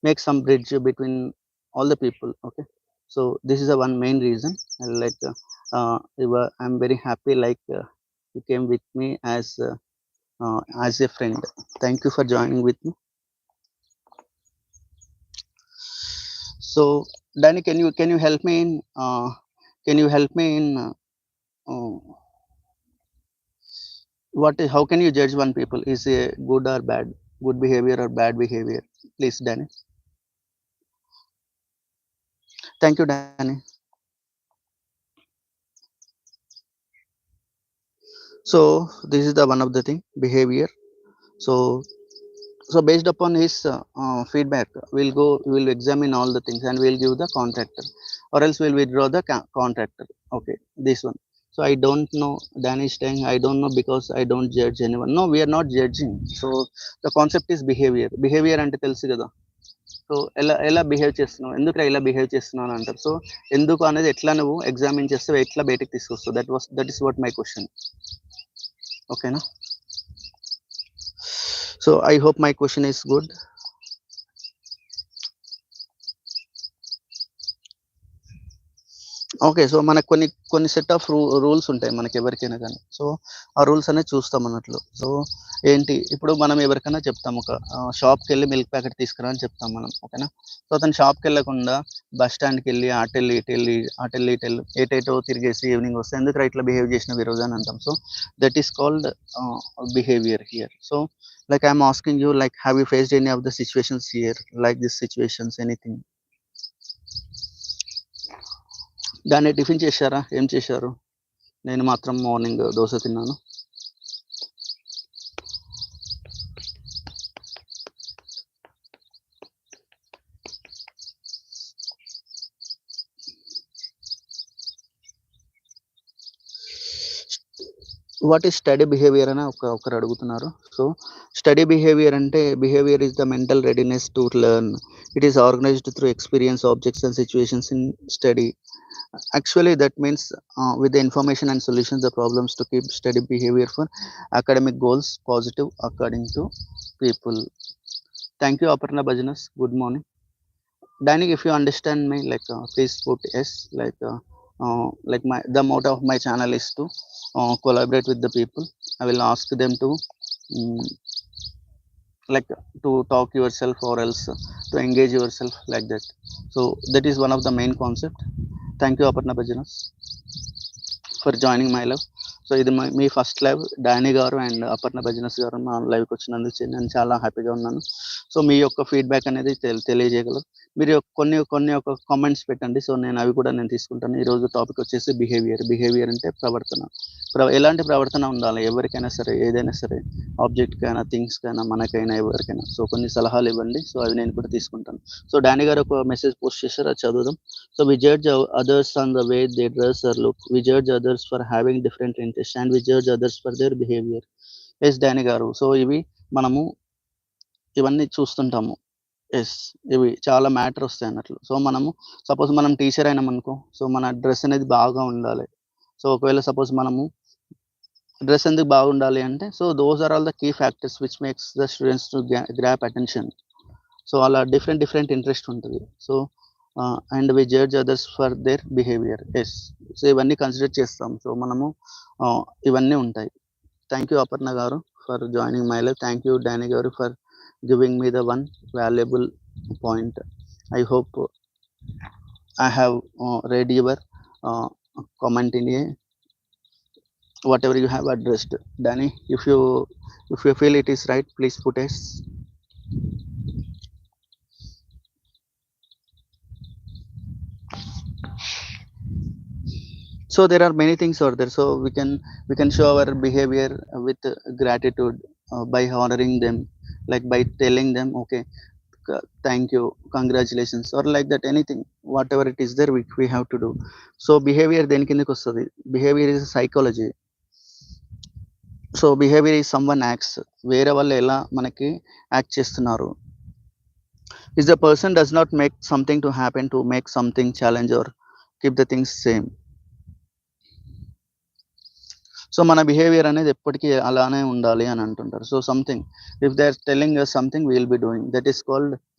make some bridge between all the people. Okay, so this is the one main reason. Like I'm very happy, like you came with me as a friend. Thank you for joining with me. So Danny, can you help me in can you help me in uh, what is, how can you judge one people is a good or bad, good behavior or bad behavior? Please, Danny. Thank you, Danny. So this is the one of the thing behavior. So based upon his feedback, we'll examine all the things and we'll give the contractor, or else we'll withdraw the contractor. Okay, this one. So I don't know, Danny is saying I don't know because I don't judge anyone. No, we are not judging. So the concept is behavior అంటే తెలుసు కదా. So ఎలా ఎలా behave చేస్తున్నావు, ఎందుకు ఇలా behave చేస్తున్నావు అని అంటారు. సో ఎందుకు అనేది ఎట్లా నువ్వు ఎగ్జామిన్ చేస్తే ఎట్లా బయటకు తీసుకొస్తావు, that is what my question. ఓకేనా? So I hope my question is good. Okay, so మనకు కొన్ని సెట్ ఆఫ్ రూల్స్ ఉంటాయి మనకి ఎవరికైనా కానీ. సో ఆ రూల్స్ అనేది చూస్తాం అన్నట్లు. సో ఏంటి, ఇప్పుడు మనం ఎవరికైనా చెప్తాం, ఒక షాప్కి వెళ్ళి మిల్క్ ప్యాకెట్ తీసుకురా అని చెప్తాం మనం. ఓకేనా? సో అతను షాప్కి వెళ్ళకుండా బస్ స్టాండ్కి వెళ్ళి అటెళ్ళి ఇటెళ్ళి ఏటేటో తిరిగేసి ఈవినింగ్ వస్తే ఎందుకు ఇట్లా బిహేవ్ చేసిన ఈరోజు అని అంటాం. So that is called behaviour here. So like I'm asking you, like have you faced any of the situations here, like these situations, anything? దాన్ని టిఫిన్ చేశారా, ఏం చేశారు? నేను మాత్రం మార్నింగ్ దోశ తిన్నాను. వాట్ ఈస్ స్టడీ బిహేవియర్ అని ఒకరు అడుగుతున్నారు. సో స్టడీ బిహేవియర్ అంటే behaviour is the mental readiness to learn. It is organised through experience, objects and situations in study. Actually that means with the information and solutions the problems to keep steady behavior for academic goals positive according to people. Thank you Aparna Bhajanas, good morning. Danny, if you understand me, like please put yes. Like my the motto of my channel is to collaborate with the people. I will ask them to um, like to talk yourself or else to engage yourself like that. So that is one of the main concept. Thank you Aparna Bhajanas for joining my live. So ఇది మీ first live. Danny గారు and Aparna భజనస్ గారు మా లైవ్కి వచ్చినందుకు నేను చాలా హ్యాపీగా ఉన్నాను. సో మీ యొక్క ఫీడ్బ్యాక్ అనేది తెలియజేయగలరు. మీరు కొన్ని ఒక కామెంట్స్ పెట్టండి. సో నేను అవి కూడా నేను తీసుకుంటాను. ఈరోజు టాపిక్ వచ్చేసి బిహేవియర్ అంటే ప్రవర్తన. ఎలాంటి ప్రవర్తన ఉండాలి ఎవరికైనా సరే, ఏదైనా సరే, ఆబ్జెక్ట్కైనా థింగ్స్కైనా మనకైనా ఎవరికైనా. సో కొన్ని సలహాలు ఇవ్వండి, సో అవి నేను కూడా తీసుకుంటాను. సో డానీ గారు ఒక మెసేజ్ పోస్ట్ చేశారు, అది చదువుదాం. So we judge others on the way they dress or look. We judge others for having different interests and we judge others for their behavior. Yes Danny గారు, so ఇవి మనము ఇవన్నీ చూస్తుంటాము. Yes, ఇవి చాలా matter వస్తాయి అన్నట్లు. సో మనము suppose మనం టీచర్ అయినాం అనుకో, సో మన డ్రెస్ అనేది బాగా ఉండాలి. సో ఒకవేళ సపోజ్ మనము డ్రెస్ ఎందుకు బాగుండాలి అంటే, so those are all the key factors which makes the students to grab attention. So అలా డిఫరెంట్ ఇంట్రెస్ట్ ఉంటుంది. So and we judge others for their behaviour. Yes, so ఇవన్నీ కన్సిడర్ చేస్తాం. So మనము ఇవన్నీ ఉంటాయి. Thank you Aparna garu for joining my life. Thank you Danny garu for giving me the one valuable point. I hope I have read your comment in a whatever you have addressed. Danny, if you feel it is right, please put yes. So there are many things out there. So we can show our behavior with gratitude by honoring them, like by telling them okay, thank you, congratulations, or like that, anything whatever it is there which we have to do. So behavior then kindiki vastadi. Behavior is psychology. So behavior is someone acts. వేరే వాళ్ళు ఎలా మనకి act చేస్తున్నారు. Is the person does not make something to happen to make something challenge or keep the things same. So మన behavior అనేది ఎప్పటికీ అలానే ఉండాలి అని అంటుంటారు. So something if they are telling us something we will be doing, that is called